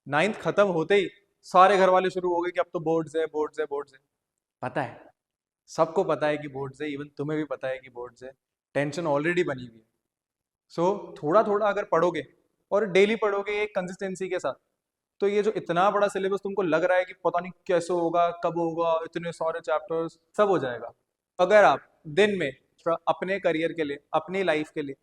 Ninth खत्म होते ही सारे घर वाले शुरू हो गए कि अब तो बोर्ड्स है, बोर्ड्स है, बोर्ड्स है। पता है, सबको पता है कि बोर्ड्स है, इवन तुम्हें भी पता है कि बोर्ड्स है। टेंशन ऑलरेडी बनी हुई है। सो थोड़ा थोड़ा अगर पढ़ोगे और डेली पढ़ोगे एक कंसिस्टेंसी के साथ, तो ये जो इतना बड़ा सिलेबस तुमको लग रहा है कि पता नहीं कैसे होगा, कब होगा, इतने सारे चैप्टर्स, सब हो जाएगा अगर आप दिन में अपने करियर के लिए, अपनी लाइफ के लिए,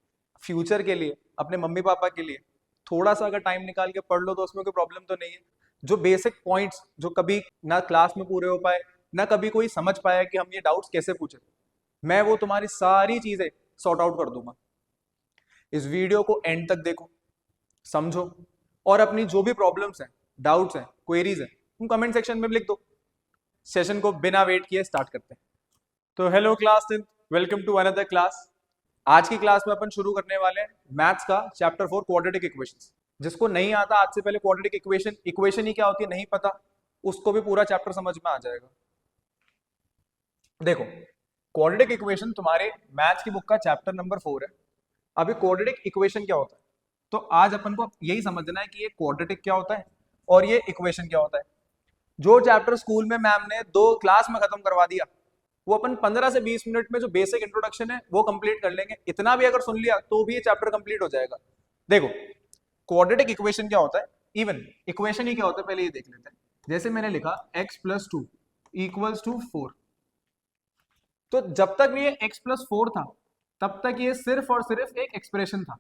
फ्यूचर के लिए, अपने मम्मी पापा के लिए थोड़ा सा अगर टाइम निकाल के पढ़ लो तो उसमें कोई प्रॉब्लम तो नहीं है। जो बेसिक पॉइंट्स जो कभी ना क्लास में पूरे हो पाए, ना कभी कोई समझ पाया कि हम ये डाउट्स कैसे पूछे, मैं वो तुम्हारी सारी चीजें सॉर्ट आउट कर दूंगा। इस वीडियो को एंड तक देखो, समझो, और अपनी जो भी प्रॉब्लम्स हैं, डाउट्स हैं, क्वेरीज हैं, तुम कमेंट सेक्शन में भी लिख दो। सेशन को बिना वेट किए स्टार्ट करते हैं। तो hello class 10, welcome to another class. आज की क्लास में अपन शुरू करने वाले हैं मैथ्स का चैप्टर 4 क्वाड्रेटिक इक्वेशंस। जिसको नहीं आता आज से पहले क्वाड्रेटिक इक्वेशन इक्वेशन ही क्या होती है नहीं पता, उसको भी पूरा चैप्टर समझ में आ जाएगा। देखो, क्वाड्रेटिक इक्वेशन तुम्हारे मैथ्स की बुक का चैप्टर नंबर 4 है। अभी क्वाड्रेटिक इक्वेशन क्या होता है, तो आज अपन को यही समझना है कि ये क्वाड्रेटिक क्या होता है और ये इक्वेशन क्या होता है। जो चैप्टर स्कूल में मैम ने 2 क्लास में खत्म करवा दिया, वो अपन 15 से 20 मिनट में जो बेसिक इंट्रोडक्शन है वो कंप्लीट कर लेंगे। इतना भी अगर सुन लिया तो भी ये चैप्टर कंप्लीट हो जाएगा। देखो, क्वाड्रेटिक इक्वेशन क्या होता है, इवन इक्वेशन ही क्या होता है पहले ये देख लेते हैं। जैसे मैंने लिखा x+2 इक्वल्स टू 4, तो जब तक ये x+4 था तब तक ये सिर्फ और सिर्फ एक एक्सप्रेशन था।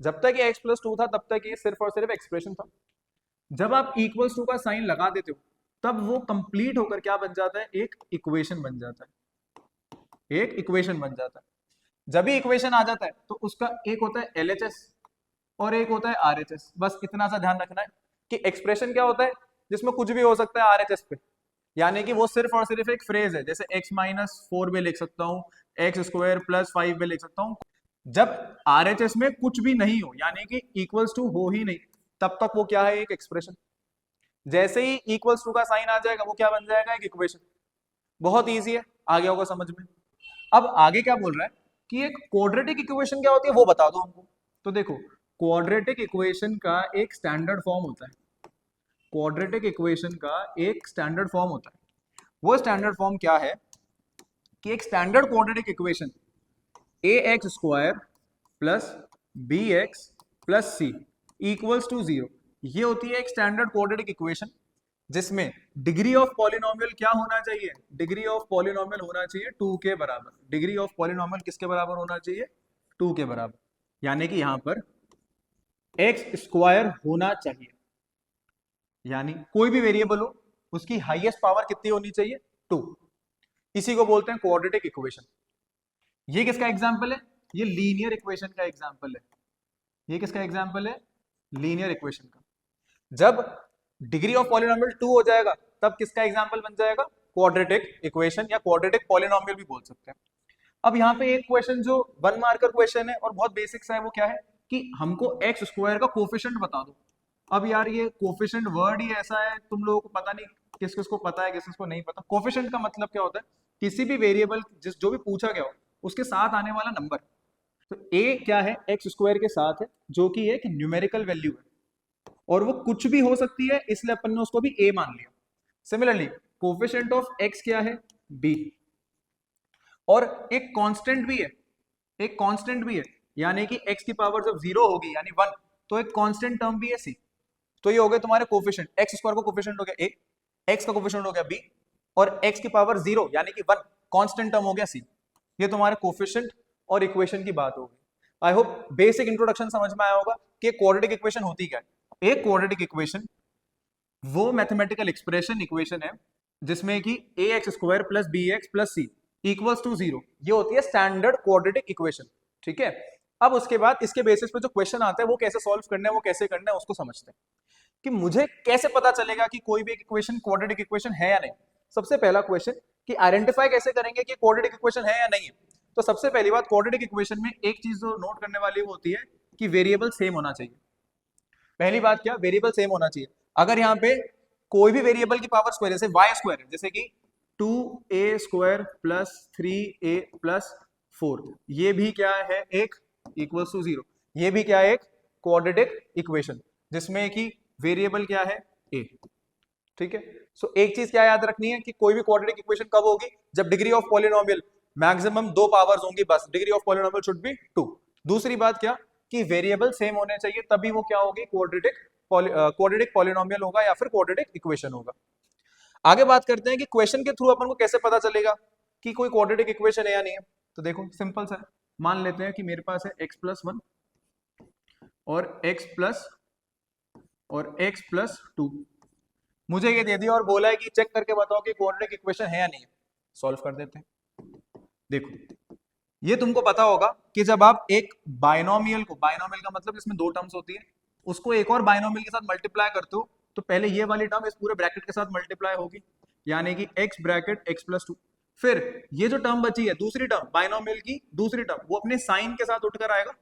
जब तक ये x+2 था तब तक ये सिर्फ और सिर्फ एक्सप्रेशन था। जब आप इक्वल्स टू का साइन लगा देते हो तब वो कंप्लीट होकर क्या बन जाता है, एक इक्वेशन बन जाता है। एक इक्वेशन बन जाता है। जब भी इक्वेशन आ जाता है तो उसका एक होता है LHS और एक होता है RHS। बस इतना सा ध्यान रखना है कि एक्सप्रेशन क्या होता है, जिसमें कुछ भी हो सकता है RHS पे, यानी कि वो सिर्फ और सिर्फ एक फ्रेज है। जैसे x-4 भी लिख सकता हूँ, x² + 5 भी लिख सकता हूँ। जब RHS में कुछ भी नहीं हो, यानी कि इक्वल्स टू हो ही नहीं, तब तक वो क्या है, एक एक्सप्रेशन। जैसे ही इक्वल्स टू का साइन आ जाएगा वो क्या बन जाएगा, एक इक्वेशन। बहुत इजी है, आ गया होगा समझ में। अब आगे क्या बोल रहा है कि एक क्वाड्रेटिक इक्वेशन क्या होती है वो बता दो हमको। तो देखो, क्वाड्रेटिक इक्वेशन का एक स्टैंडर्ड फॉर्म होता है। क्वाड्रेटिक इक्वेशन का एक स्टैंडर्ड फॉर्म होता है। वो स्टैंडर्ड फॉर्म क्या है कि एक standard quadratic equation ax² plus bx plus c equals to 0, ये होती है एक स्टैंडर्ड क्वाड्रेटिक इक्वेशन, जिसमें डिग्री ऑफ पॉलिनोमियल क्या होना चाहिए, डिग्री ऑफ पॉलिनोमियल होना चाहिए 2 के बराबर। डिग्री ऑफ पॉलिनोमियल किसके बराबर होना चाहिए, 2 के बराबर। यानी कि यहां पर x² होना चाहिए, यानी कोई भी वेरिएबल हो उसकी हाईएस्ट पावर कितनी होनी चाहिए, 2। इसी को बोलते हैं क्वाड्रेटिक इक्वेशन। ये किसका एग्जाम्पल है, ये लीनियर इक्वेशन का एग्जाम्पल है। ये किसका एग्जाम्पल है, लीनियर इक्वेशन का। जब डिग्री ऑफ पॉलिनोमियल 2 हो जाएगा तब किसका एग्जाम्पल बन जाएगा, क्वाड्रेटिक इक्वेशन या क्वाड्रेटिक पॉलिनोमियल भी बोल सकते हैं। अब यहाँ पे एक क्वेश्चन जो 1 मार्कर क्वेश्चन है और बहुत बेसिक सा है, वो क्या है कि हमको x² का कोफिशिएंट बता दो। अब यार ये कोफिशिएंट वर्ड ही ऐसा है, तुम लोगों को पता नहीं किस किस को पता है किस किस को नहीं पता। कोफिशिएंट का मतलब क्या होता है, किसी भी वेरिएबल जिस जो भी पूछा गया हो उसके साथ आने वाला नंबर। तो a क्या है, x² के साथ है, जो कि एक न्यूमेरिकल वैल्यू है और वो कुछ भी हो सकती है, इसलिए अपन ने उसको भी a मान लिया। सिमिलरली कोफिशिएंट ऑफ x क्या है, b, और एक कांस्टेंट भी है, एक कांस्टेंट भी है, यानी कि x की पावर जब 0 होगी यानी 1, तो एक कांस्टेंट टर्म भी है c। तो ये हो गए तुम्हारे कोफिशिएंट। x² का कोफिशिएंट हो गया a, x का कोफिशिएंट हो गया b, और x की पावर 0 यानी कि 1 कांस्टेंट टर्म हो गया c। ये तुम्हारे कोफिशिएंट और इक्वेशन की बात होगी। आई होप बेसिक इंट्रोडक्शन समझ में आया होगा कि क्वाड्रेटिक इक्वेशन होती क्या है। एक क्वाड्रेटिक इक्वेशन वो मैथमेटिकल एक्सप्रेशन इक्वेशन है जिसमें कि ax² plus bx plus c equals to 0, ये होती है स्टैंडर्ड क्वाड्रेटिक इक्वेशन। ठीक है, अब उसके बाद इसके बेसिस पे जो क्वेश्चन आता है वो कैसे सॉल्व करना है, वो कैसे करना है, उसको समझते हैं कि मुझे कैसे पता चलेगा कि कोई भी एक इक्वेशन क्वाड्रेटिक इक्वेशन है या नहीं। सबसे पहला क्वेश्चन कि आइडेंटिफाई कैसे करेंगे कि क्वाड्रेटिक इक्वेशन है या नहीं है। तो सबसे पहली बात, क्वाड्रेटिक इक्वेशन में एक चीज जो नोट करने वाली वो होती है कि वेरिएबल सेम होना चाहिए। पहली बात क्या, वेरिएबल सेम होना चाहिए। अगर यहाँ पे कोई भी वेरिएबल की पावर स्क्वायर, जैसे y² है, जैसे कि 2a² प्लस 3a प्लस 4, ये भी क्या है, एक इक्वल्स टू 0। ये भी क्या है, एक क्वाड्रेटिक इक्वेशन जिसमें कि वेरिएबल क्या है, ए। ठीक है, सो एक चीज क्या याद रखनी है कि कोई भी क्वाड्रेटिक इक्वेशन कब होगी, जब degree of polynomial maximum 2 powers होंगी, बस degree of polynomial should be 2। दूसरी बात क्या कि वेरिएबल सेम होने चाहिए, तभी वो क्या होगी, क्वाड्रेटिक पॉलिनोमियल होगा या फिर क्वाड्रेटिक इक्वेशन होगा। आगे बात करते हैं कि क्वेश्चन के थ्रू अपन को कैसे पता चलेगा कि कोई क्वाड्रेटिक इक्वेशन है या नहीं है। तो देखो सिंपल सा है, मान लेते हैं कि मेरे पास है x+1 और x+2, मुझे ये दे दिया और बोला है कि चेक करके बताओ कि क्वाड्रेटिक इक्वेशन है या नहीं है। सॉल्व कर देते हैं। देखो ये तुमको पता होगा कि जब आप एक बाइनोमियल को, बाइनोमियल का मतलब इसमें 2 टर्म्स होती है, उसको एक और बाइनोमियल के साथ मल्टीप्लाई करते हो तो पहले ये वाली टर्म इस पूरे ब्रैकेट के साथ मल्टीप्लाई होगी, यानी कि x ब्रैकेट x+2। फिर ये जो टर्म बची है दूसरी टर्म, बाइनोमियल की दूसरी टर्म, वो अपने साइन के साथ उठकर आएगा।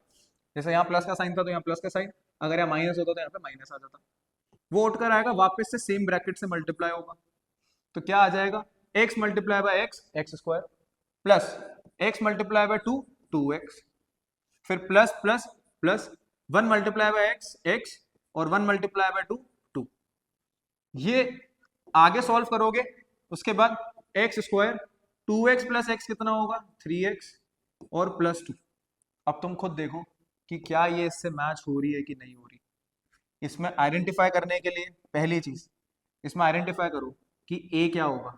जैसे यहाँ प्लस का साइन था तो यहाँ प्लस का साइन, अगर यहाँ माइनस होता तो यहाँ पे माइनस आ जाता, वो उठकर आएगा वापस से सेम ब्रैकेट से मल्टीप्लाई होगा। तो क्या आ जाएगा, x multiply bye x² plus x multiply by 2x, फिर plus plus plus 1 multiply by x और 1 मल्टीप्लाई बाय 2। ये आगे सॉल्व करोगे, उसके बाद x², 2x प्लस x कितना होगा, 3x और प्लस 2। अब तुम खुद देखो कि क्या ये इससे मैच हो रही है कि नहीं हो रही। इसमें आइडेंटिफाई करने के लिए पहली चीज, इसमें आइडेंटिफाई करो कि a क्या होगा।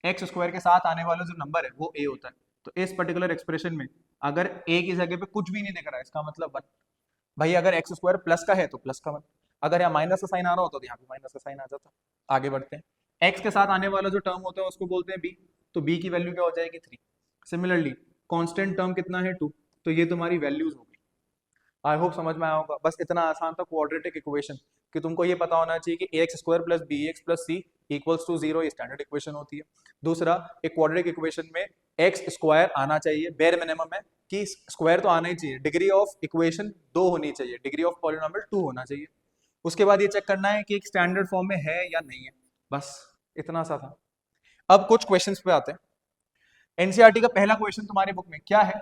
x² के साथ आने वाला जो नंबर है वो a होता है, तो इस पर्टिकुलर एक्सप्रेशन में अगर a की जगह पे कुछ भी नहीं दिख रहा है, इसका मतलब 1। भाई अगर x² प्लस का है तो प्लस का 1, अगर यहाँ माइनस का साइन आ रहा होता तो यहाँ पे माइनस का साइन आ जाता। आगे बढ़ते हैं, x के साथ आने वाला जो टर्म होता है उसको बोलते हैं b, तो b की वैल्यू क्या हो जाएगी 3। सिमिलरली कांस्टेंट टर्म कितना है 2, तो ये तुम्हारी वैल्यूज होगी। आई होप समझ में आया होगा। बस इतना आसान था क्वाड्रेटिक इक्वेशन कि तुमको ये पता होना चाहिए कि ax² plus bx plus c equals to 0, ये स्टैंडर्ड इक्वेशन होती है। दूसरा, एक क्वाड्रेटिक इक्वेशन में x² आना चाहिए, बेयर मिनिमम है कि स्क्वायर तो आना ही चाहिए, डिग्री ऑफ इक्वेशन 2 होनी चाहिए, डिग्री ऑफ पॉलिनोमियल 2 होना चाहिए। उसके बाद ये चेक करना है कि एक स्टैंडर्ड फॉर्म में है या नहीं है, बस इतना सा था। अब कुछ क्वेश्चंस पे आते हैं। एनसीईआरटी का पहला क्वेश्चन तुम्हारी बुक में क्या है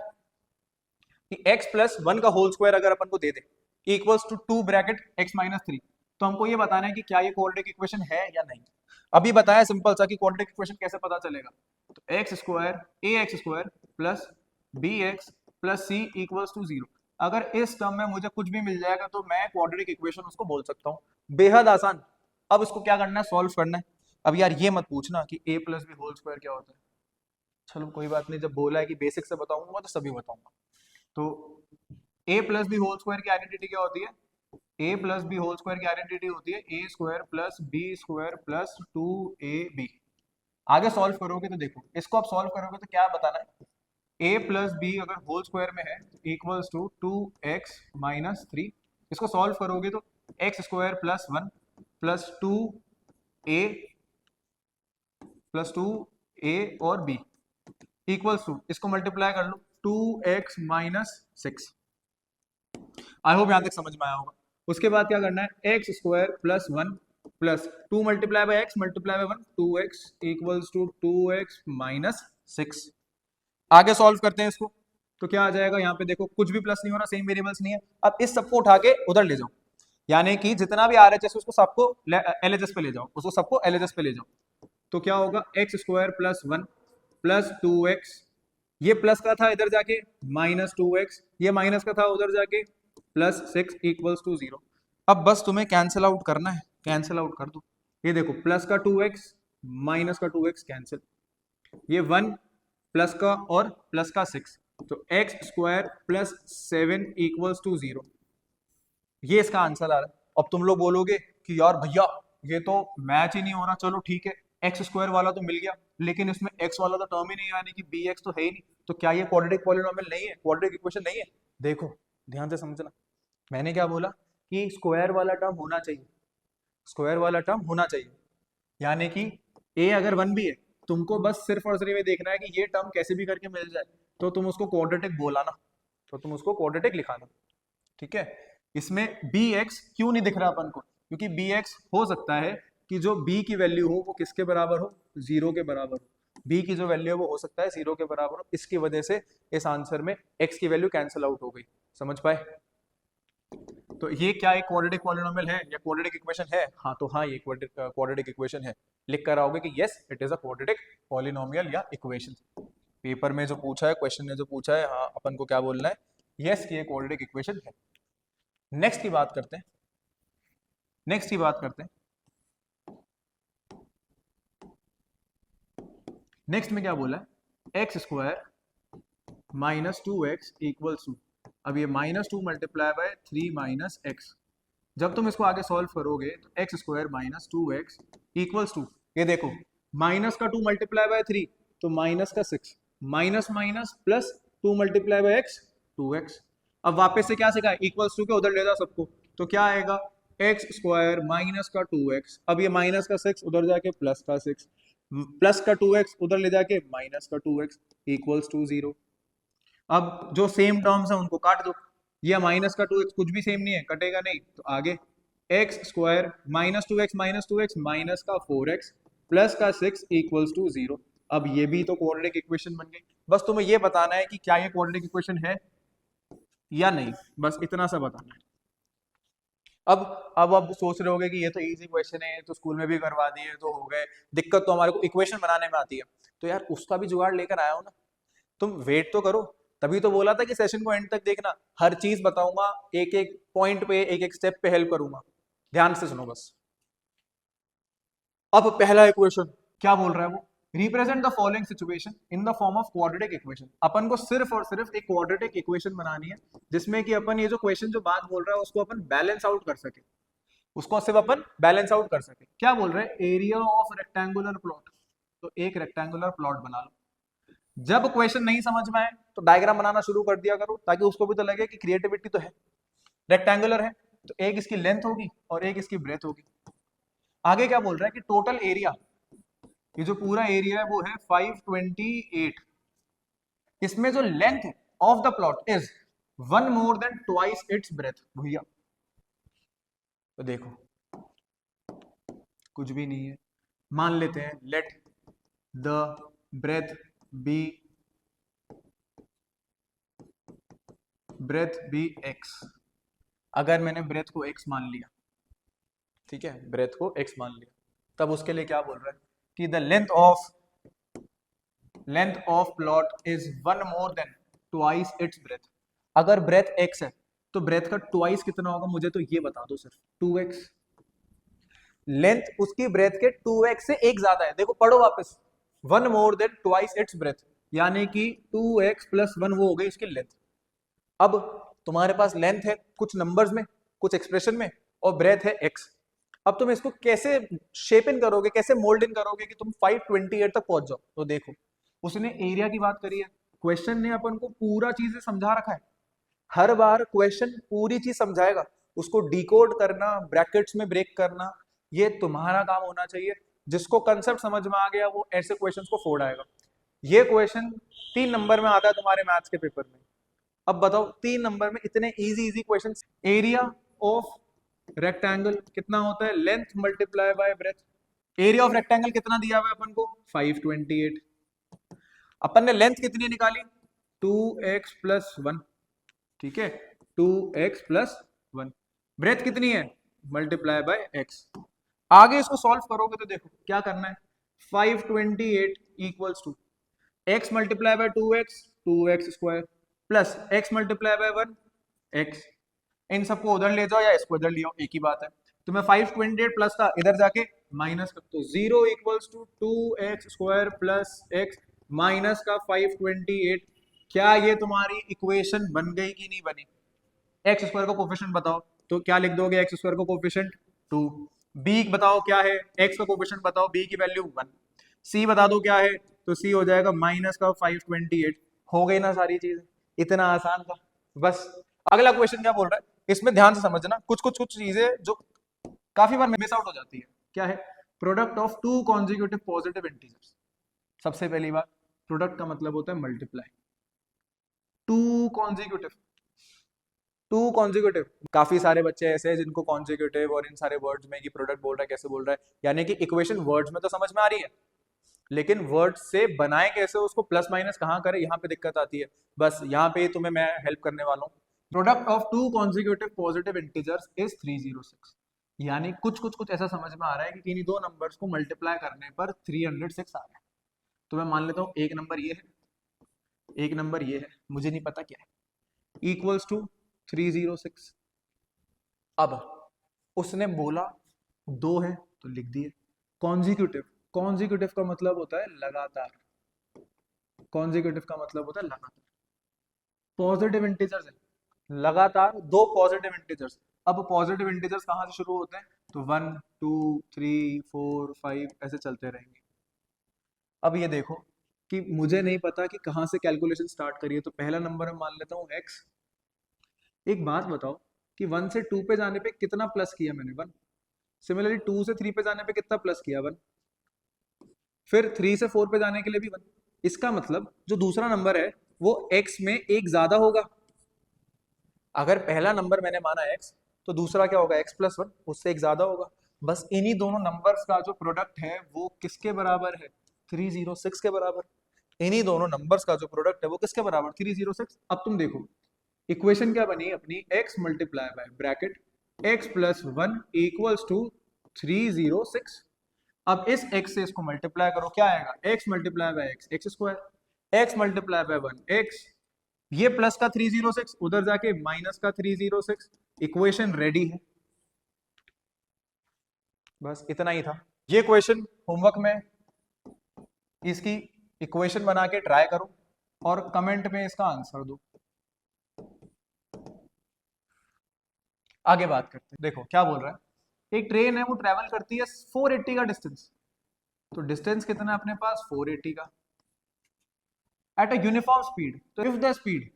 कि x+1 का होल स्क्वायर अगर अपन को दे दे इक्वल्स टू 2 ब्रैकेट x-3, तो हमको ये बताना है कि क्या ये क्वाड्रेटिक इक्वेशन है या नहीं। अभी बताया सिंपल सा कि क्वाड्रेटिक इक्वेशन कैसे पता चलेगा, तो ax² plus bx plus c equals to 0। अगर इस टर्म में मुझे कुछ भी मिल जाएगा तो मैं क्वाड्रेटिक इक्वेशन उसको बोल सकता हूँ, बेहद आसान। अब इसको क्या करना है, सॉल्व करना है। अब यार ये मत पूछना कि a plus B whole square क्या होता है, चलो कोई बात नहीं, जब बोला है कि बेसिक से बताऊंगा तो सभी बताऊंगा। तो a plus B whole square की आइडेंटिटी क्या होती है, a plus B whole square की आइडेंटिटी होती है a² plus b² plus 2ab। आगे सॉल्व करोगे तो देखो, इसको आप सॉल्व करोगे तो क्या बताना है, a प्लस बी अगर होल स्क्वायर में है इक्वल्स टू 2x माइनस 3। इसको सॉल्व करोगे तो x² plus 1 plus 2a plus 2a और b इक्वल्स टू, इसको मल्टीप्लाई कर लो 2x माइनस 6। आई होप यहां तक समझ में आया होगा। उसके बाद क्या करना है, x² plus 1 plus 2 multiply by x multiply by 1, 2x equals to 2x minus 6। आगे सॉल्व करते हैं इसको, तो क्या आ जाएगा, यहाँ पे देखो कुछ भी प्लस नहीं हो रहा, सेम वेरिएबल्स नहीं है। अब इस सबको उठा के उधर ले जाओ, यानी कि जितना भी RHS उसको सबको LHS पे ले जाओ, उसको सबको LHS पे ले जाओ। तो क्या होगा, x² प्लस 1 प्लस 2x, ये प्लस का था इधर जाके माइनस 2x, ये माइनस का था उधर जाके प्लस 6 इक्वल्स टू 0। अब बस तुम्हें कैंसिल आउट करना है, कैंसिल आउट कर दो। ये देखो प्लस का 2x माइनस का 2x कैंसिल, ये 1 प्लस का और प्लस का 6, तो x² प्लस 7 इक्वल्स टू 0। ये इसका आंसर आ रहा है। अब तुम लोग बोलोगे कि यार भैया ये तो मैच ही नहीं हो रहा, चलो ठीक है x² वाला तो मिल गया, लेकिन इसमें x वाला तो टर्म ही नहीं, यानी कि bx तो है ही नहीं, तो क्या ये क्वाड्रेटिक पॉलिनोमियल नहीं है, क्वाड्रेटिक इक्वेशन नहीं है। देखो ध्यान से समझना, मैंने क्या बोला कि स्क्वायर वाला टर्म होना चाहिए, स्क्वायर वाला टर्म होना चाहिए, यानी कि a अगर 1 भी है, तुमको बस सिर्फ और सिर्फ ये देखना है कि ये टर्म कैसे भी करके मिल जाए, तो तुम उसको क्वाड्रेटिक बोलाना, तो तुम उसको क्वाड्रेटिक लिखाना, ठीक है। इसमें bx क्यों नहीं दिख रहा अपन को, क्योंकि bx हो सकता है कि जो b की वैल्यू हो वो किसके बराबर हो, 0 के बराबर हो। b की जो वैल्यू है वो हो सकता है 0 के बराबर हो, इसकी वजह से इस आंसर में x की वैल्यू कैंसिल आउट हो गई। समझ पाए? तो ये क्या एक क्वाड्रेटिक पॉलिनोमियल है या क्वाड्रेटिक इक्वेशन है? हाँ तो हाँ, ये क्वाड्रेटिक इक्वेशन है। लिख कर आओगे कि yes it is a quadratic polynomial या इक्वेशन। पेपर में जो पूछा है, क्वेश्चन ने जो पूछा है, हाँ अपन को क्या बोलना है, यस कि ये क्वाड्रेटिक इक्वेशन है। नेक्स्ट की बात करते हैं, नेक्स्ट की बात करते हैं। नेक्स्ट में क्या बोला है, x square minus 2x equals to, अब ये -2 मल्टीप्लाई बाय 3 माइनस एक्स, जब तुम इसको आगे सॉल्व करोगे तो x square minus 2x equals to, ये देखो माइनस का 2 मल्टीप्लाई बाय 3 तो माइनस का 6, minus minus plus 2 multiply by x 2x। अब वापस से क्या सीखा है, इक्वल्स टू के उधर ले जाओ सबको, तो क्या आएगा एक्स स्क्वायर माइनस का 2x, अब ये माइनस का 6 उधर जाके प्लस का 6, प्लस का 2x उधर ले जाके माइनस का 2x इक्वल्स टू 0। अब जो सेम टर्म्स है उनको काट दो, ये माइनस का 2x कुछ भी सेम नहीं है, कटेगा नहीं, तो आगे x square minus 2x minus का 4x प्लस का 6 इक्वल्स टू 0। अब ये भी तो क्वाड्रेटिक इक्वेशन बन गई। बस तुम्हें ये बताना है कि क्या ये क्वाड्रेटिक इक्वेशन है या नहीं, बस इतना सा बताना है। अब सोच रहे होगे कि ये तो इजी क्वेश्चन है, तो स्कूल में भी करवा दिए तो हो गए, दिक्कत तो हमारे को इक्वेशन बनाने में आती है। तो यार उसका भी जुगाड़ लेकर आया हो ना, तुम वेट तो करो, तभी तो बोला था कि सेशन को एंड तक देखना, हर चीज बताऊंगा, एक एक पॉइंट पे एक एक स्टेप पे हेल्प करूंगा, ध्यान से सुनो बस। अब पहला इक्वेशन क्या बोल रहा है वो, represent the following situation in the form of quadratic equation. अपन को सिर्फ और सिर्फ एक क्वाड्रेटिक इक्वेशन बनानी है जिसमें कि अपन ये जो क्वेश्चन जो बात बोल रहा है उसको अपन बैलेंस आउट कर सके, उसको सिर्फ अपन बैलेंस आउट कर सके। क्या बोल रहे हैं, एरिया ऑफ रेक्टेंगुलर प्लॉट, तो एक रेक्टेंगुलर प्लॉट बना लो। जब क्वेश्चन नहीं समझ में आए तो डायग्राम बनाना शुरू कर दिया करो, ताकि उसको भी तो लगे कि क्रिएटिविटी तो है। रेक्टेंगुलर है तो एक इसकी लेंथ होगी और एक इसकी ब्रेथ होगी। आगे क्या बोल रहा है कि टोटल एरिया, ये जो पूरा एरिया है वो है 528, इसमें जो length of the plot is 1 more than twice its breath. भैया तो देखो कुछ भी नहीं है, मान लेते हैं let the breadth be x। अगर मैंने ब्रेथ को x मान लिया, ठीक है, ब्रेथ को x मान लिया, तब उसके लिए क्या बोल रहा है कि the length of plot is 1 more than twice its breath. अगर ब्रेथ x है तो ब्रेथ का ट्वाइस कितना होगा, मुझे तो ये बता दो सिर्फ, 2x। लेंथ उसकी ब्रेथ के 2x से एक ज्यादा है, देखो पढ़ो वापस, 1 more than twice its breath, यानी कि 2x प्लस 1 वो हो गई उसकी लेंथ। अब तुम्हारे पास लेंथ है कुछ नंबर्स में, कुछ एक्सप्रेशन में, और ब्रेथ है x। अब तुम इसको कैसे शेप इन करोगे, कैसे मोल्ड इन करोगे कि तुम 528 तक पहुंच जाओ। तो देखो उसने एरिया की बात करी है, क्वेश्चन ने अपन को पूरा चीजें समझा रखा है, हर बार क्वेश्चन पूरी चीज समझाएगा, उसको डिकोड करना, ब्रैकेट्स में ब्रेक करना, ये तुम्हारा काम होना चाहिए। जिसको कंसेप्ट समझ में आ गया वो ऐसे क्वेश्चंस को फोड़ आएगा। ये क्वेश्चन 3 नंबर में आता है तुम्हारे मैथ्स के पेपर में। अब बताओ 3 नंबर में इतने easy easy questions, area of rectangle कितना होता है, length multiply by breath. Area of rectangle कितना दिया हुआ है अपन को, 528। अपन ने लेंथ कितनी निकाली, 2x प्लस 1, ठीक है, 2x प्लस 1। ब्रेथ कितनी है, मल्टीप्लाई बाय x। आगे इसको सॉल्व करोगे तो देखो क्या करना है, 528 equals to x multiply by 2x square plus x multiply by 1 x। इन सबको उधर ले जाओ या इसको इधर ले आओ, एक ही बात है। तो मैं 528 प्लस था, इधर जाके माइनस कर, तो 0 equals to 2x square plus x minus का 528। क्या ये तुम्हारी इक्वेशन बन गई कि नहीं बनी? एक्स स्क्वायर का कोफिशिएंट बताओ, तो क्या लिख दोगे, एक्स स्क्वायर का कोफिशिएंट 2। बी बताओ क्या है, एक्स का कोफिशिएंट बताओ, बी की वैल्यू 1। सी बता दो क्या है, तो सी हो जाएगा माइनस का 528। हो गई ना सारी चीजें, इतना आसान था। बस अगला क्वेश्चन क्या बोल रहा है, इसमें ध्यान से समझना, कुछ चीजें जो काफी बार मिस आउट हो जाती है। क्या है, product of 2 consecutive positive integers. सबसे पहली बात, प्रोडक्ट का मतलब होता है मल्टीप्लाई, 2 कॉन्जिक्यूटिव। काफी सारे बच्चे ऐसे हैं जिनको कॉन्जिक्यूटिव और इन सारे वर्ड्स में कि प्रोडक्ट बोल रहा है, कैसे बोल रहा है, यानी कि इक्वेशन वर्ड्स में तो समझ में आ रही है, लेकिन वर्ड से बनाए कैसे, उसको प्लस माइनस कहाँ करे, यहाँ पे दिक्कत आती है। बस यहाँ पे तुम्हें मैं हेल्प करने वाला हूँ। Product of two consecutive positive integers is 306। यानी कुछ ऐसा समझ में आ रहा है कि किन्हीं दो नंबर्स को मल्टीप्लाई करने पर 306 आ रहा है। तो मैं मान लेता हूं एक नंबर ये है, एक नंबर ये है, मुझे नहीं पता क्या है, इक्वल्स टू 306। अब उसने बोला दो है तो लिख दिए। कॉन्जिक्यूटिव, कॉन्जिक्यूटिव का मतलब होता है लगातार, कॉन्जिक्यूटिव का मतलब होता है लगातार। पॉजिटिव इंटीजर्स है, लगातार दो पॉजिटिव इंटीजर्स। अब पॉजिटिव इंटीजर्स कहां से शुरू होते हैं, तो 1 2 3 4 5 ऐसे चलते रहेंगे। अब ये देखो कि मुझे नहीं पता कि कहां से कैलकुलेशन स्टार्ट करिए, तो पहला नंबर मैं मान लेता हूँ x। एक बात बताओ कि 1 से 2 पे जाने पे कितना प्लस किया मैंने, 1। सिमिलरली 2 से 3 पे जाने पे कितना प्लस किया, 1। फिर 3 से 4 पे जाने के लिए भी 1। इसका मतलब जो दूसरा नंबर है वो x में एक ज्यादा होगा। अगर पहला नंबर मैंने माना x, तो दूसरा क्या होगा, x प्लस 1, उससे एक ज्यादा होगा। बस इन्हीं दोनों नंबर्स का जो प्रोडक्ट है वो किसके बराबर है, 306 के बराबर। इन्हीं दोनों नंबर्स का जो प्रोडक्ट है वो किसके बराबर, 306। अब तुम देखो इक्वेशन क्या बनी अपनी, x multiply by bracket x plus 1 equals to 306। अब इस x से इसको मल्टीप्लाई करो, क्या आएगा, x multiply by x, x square, x multiply by 1 x, ये प्लस का 306 उधर जाके माइनस का 306। इक्वेशन रेडी है। बस इतना ही था ये क्वेश्चन। होमवर्क में इसकी इक्वेशन बना के ट्राई करो और कमेंट में इसका आंसर दो। आगे बात करते हैं, देखो क्या बोल रहा है। एक ट्रेन है वो ट्रेवल करती है 480 का डिस्टेंस। तो डिस्टेंस कितना है अपने पास, 480 का, एट अ यूनिफॉर्म स्पीड। तो if the speed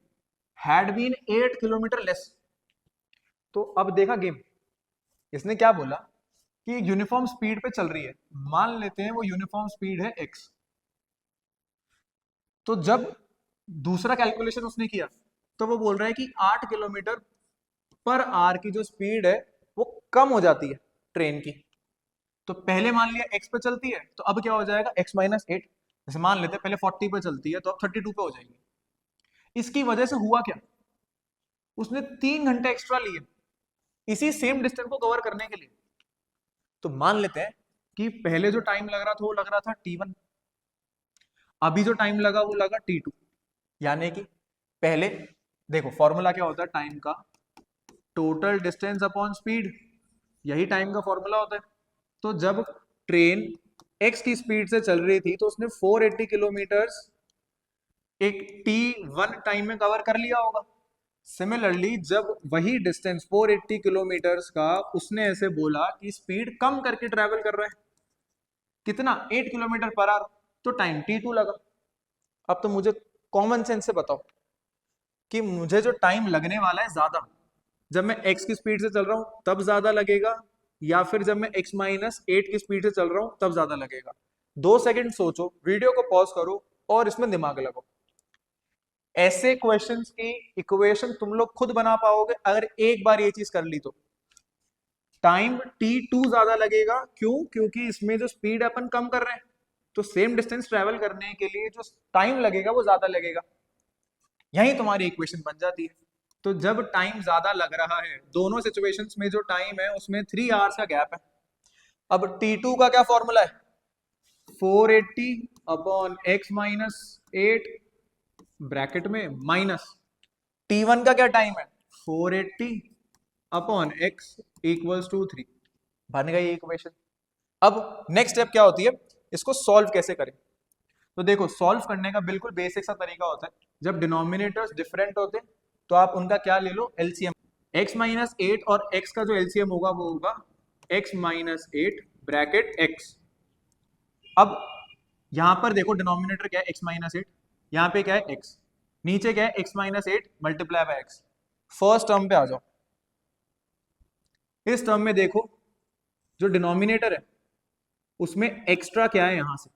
had been 8 kilometre less. तो अब देखा गेम, इसने क्या बोला कि यूनिफॉर्म स्पीड पे चल रही है, मान लेते हैं वो यूनिफॉर्म स्पीड है x। तो जब दूसरा कैलकुलेशन उसने किया तो वो बोल रहा है कि 8 किलोमीटर पर आवर की जो स्पीड है वो कम हो जाती है ट्रेन की। तो पहले मान लिया x पे चलती है, तो अब क्या हो जाएगा, x माइनस 8। जैसे मान लेते हैं पहले 40 पे चलती है तो अब 32 पे हो जाएगी। इसकी वजह से हुआ क्या, उसने 3 घंटे एक्स्ट्रा लिए इसी सेम डिस्टेंस को कवर करने के लिए। तो मान लेते हैं कि पहले जो टाइम लग रहा था वो लग रहा था t1, अभी जो टाइम लगा वो लगा t2। यानी कि पहले देखो फॉर्मूला क्या होता है टाइम का, टोटल डिस्टेंस अपॉन स्पीड, यही टाइम का फॉर्मूला होता है। तो जब ट्रेन x की स्पीड से चल रही थी तो उसने 480 किलोमीटर्स एक t1 टाइम में कवर कर लिया होगा। सिमिलरली जब वही डिस्टेंस 480 किलोमीटर्स का उसने ऐसे बोला कि स्पीड कम करके ट्रेवल कर रहा है, कितना, 8 किलोमीटर पर आवर, तो टाइम t2 लगा। अब तो मुझे कॉमन सेंस से बताओ कि मुझे जो टाइम लगने वाला है ज्यादा, जब मैं x की स्पीड से चल रहा हूं तब ज्यादा लगेगा, या फिर जब मैं x माइनस 8 की स्पीड से चल रहा हूं तब ज्यादा लगेगा। 2 सेकंड सोचो, वीडियो को पॉज करो और इसमें दिमाग लगाओ। ऐसे क्वेश्चंस की इक्वेशन तुम लोग खुद बना पाओगे अगर एक बार ये चीज कर ली तो। टाइम t2 ज्यादा लगेगा, क्यों, क्योंकि इसमें जो स्पीड अपन कम कर रहे हैं, तो सेम डिस्टेंस ट्रेवल करने के लिए जो टाइम लगेगा वो ज्यादा लगेगा। यही तुम्हारी इक्वेशन बन जाती है। तो जब टाइम ज्यादा लग रहा है, दोनों सिचुएशंस में जो टाइम है उसमें 3 आवर्स का गैप है। अब t2 का क्या फॉर्मूला है, 480 अपॉन x माइनस 8 ब्रैकेट में माइनस t1 का क्या टाइम है, 480 अपॉन x इक्वल्स टू 3। बन गई इक्वेशन। अब नेक्स्ट स्टेप क्या होती है, इसको सॉल्व कैसे करें। तो देखो सॉल्व करने का बिल्कुल बेसिक सा तरीका होता है, जब डिनोमिनेटर्स डिफरेंट होते तो आप उनका क्या ले लो, एलसीएम। x माइनस 8 और x का जो एलसीएम होगा वो होगा x माइनस 8 ब्रैकेट x। अब यहां पर देखो डिनोमिनेटर क्या है, x माइनस 8, यहाँ पे क्या है x, नीचे क्या है x minus 8 multiply by x। First term पे आ जाओ, इस टर्म में देखो जो डिनोमिनेटर है उसमें एक्स्ट्रा क्या है, यहां से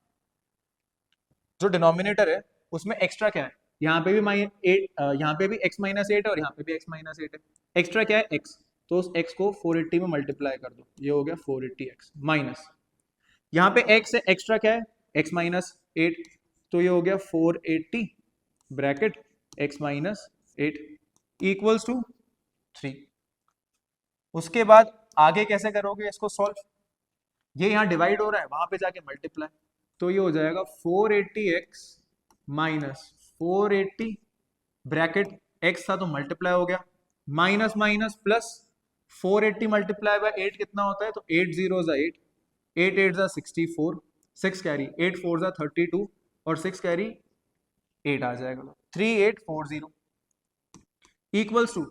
जो डिनोमिनेटर है उसमें एक्स्ट्रा क्या है, यहाँ पे भी यहाँ पे भी x माइनस 8 है और यहाँ पे भी x माइनस 8 है। एक्स्ट्रा क्या है x, तो उस x को 480 में मल्टीप्लाई कर दो, ये हो गया 480x माइनस, यहाँ पे x है, एक्स्ट्रा क्या है x माइनस 8, तो ये हो गया 480 bracket x minus 8। Equals to 3। उसके बाद आगे कैसे करोगे इसको सॉल्व? ये यहाँ डिवाइड हो रहा है, वहां पे जाके मल्टीप्लाई, तो ये हो जाएगा 480x माइनस 480 ब्रैकेट x था तो मल्टीप्लाई हो गया, minus minus plus 480 multiply by 8 कितना होता है? तो 8 जीरो जा 8, 8 8 जा 64, 6 कैरी, 8 4 जा 32 और 6 कैरी 8 आ जाएगा, 3840 इक्वल्स टू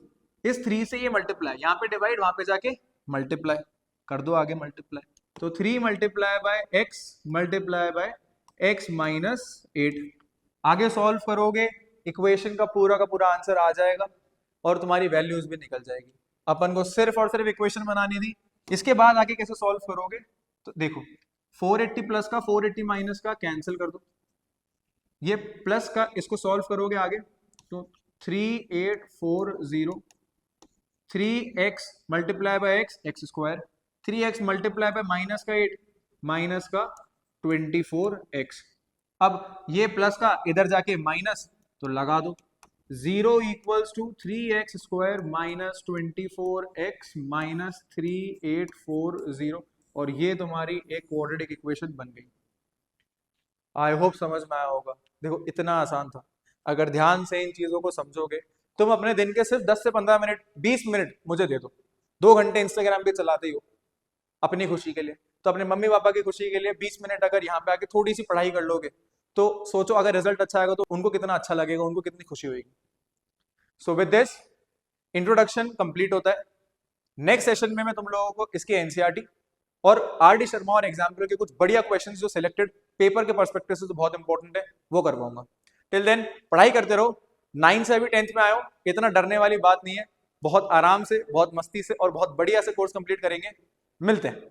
इस 3 से ये मल्टीप्लाई, यहाँ पे डिवाइड वहां पे जाके मल्टीप्लाई कर दो, आगे मल्टीप्लाई, तो 3 multiply by x multiply by x minus 8। आगे सॉल्व करोगे इक्वेशन का पूरा आंसर आ जाएगा और तुम्हारी वैल्यूज भी निकल जाएगी। अपन को सिर्फ और सिर्फ इक्वेशन बनानी थी। इसके बाद आगे कैसे सॉल्व करोगे? तो देखो 480 प्लस का 480 माइनस का कैंसिल कर दो, ये प्लस का इसको सॉल्व करोगे आगे तो 3840, 3x multiply by x x square, 3x multiply by minus का 8 माइनस का 24x। अब ये प्लस का इधर जाके माइनस तो लगा दो, 0 equals to 3x square minus 24x minus 3840 और ये तुम्हारी एक क्वाड्रेटिक इक्वेशन बन गई। आई होप समझ में आया होगा। देखो इतना आसान था, अगर ध्यान से इन चीजों को समझोगे तुम अपने दिन के सिर्फ 10 से 15 मिनट 20 मिनट मुझे दे दो, 2 घंटे इंस्टाग्राम पे चलाते ही हो अपनी खुशी के लिए, तो अपने मम्मी पापा की खुशी के लिए 20 मिनट अगर यहाँ पे आके थोड़ी सी पढ़ाई कर लोगे तो सोचो अगर रिजल्ट अच्छा आएगा तो उनको कितना अच्छा लगेगा, उनको कितनी खुशी होगी। So with this introduction complete होता है। नेक्स्ट सेशन में मैं तुम लोगों को इसके एनसीईआरटी और आर.डी. शर्मा और एग्जाम्पल के कुछ बढ़िया क्वेश्चंस जो सिलेक्टेड पेपर के पर्सपेक्टिव से तो बहुत इंपॉर्टेंट है वो करवाऊंगा। टिल देन पढ़ाई करते रहो, 9 से अभी 10th में आयो, इतना डरने वाली बात नहीं है, बहुत आराम से बहुत मस्ती से और बहुत बढ़िया से कोर्स कंप्लीट करेंगे। मिलते हैं।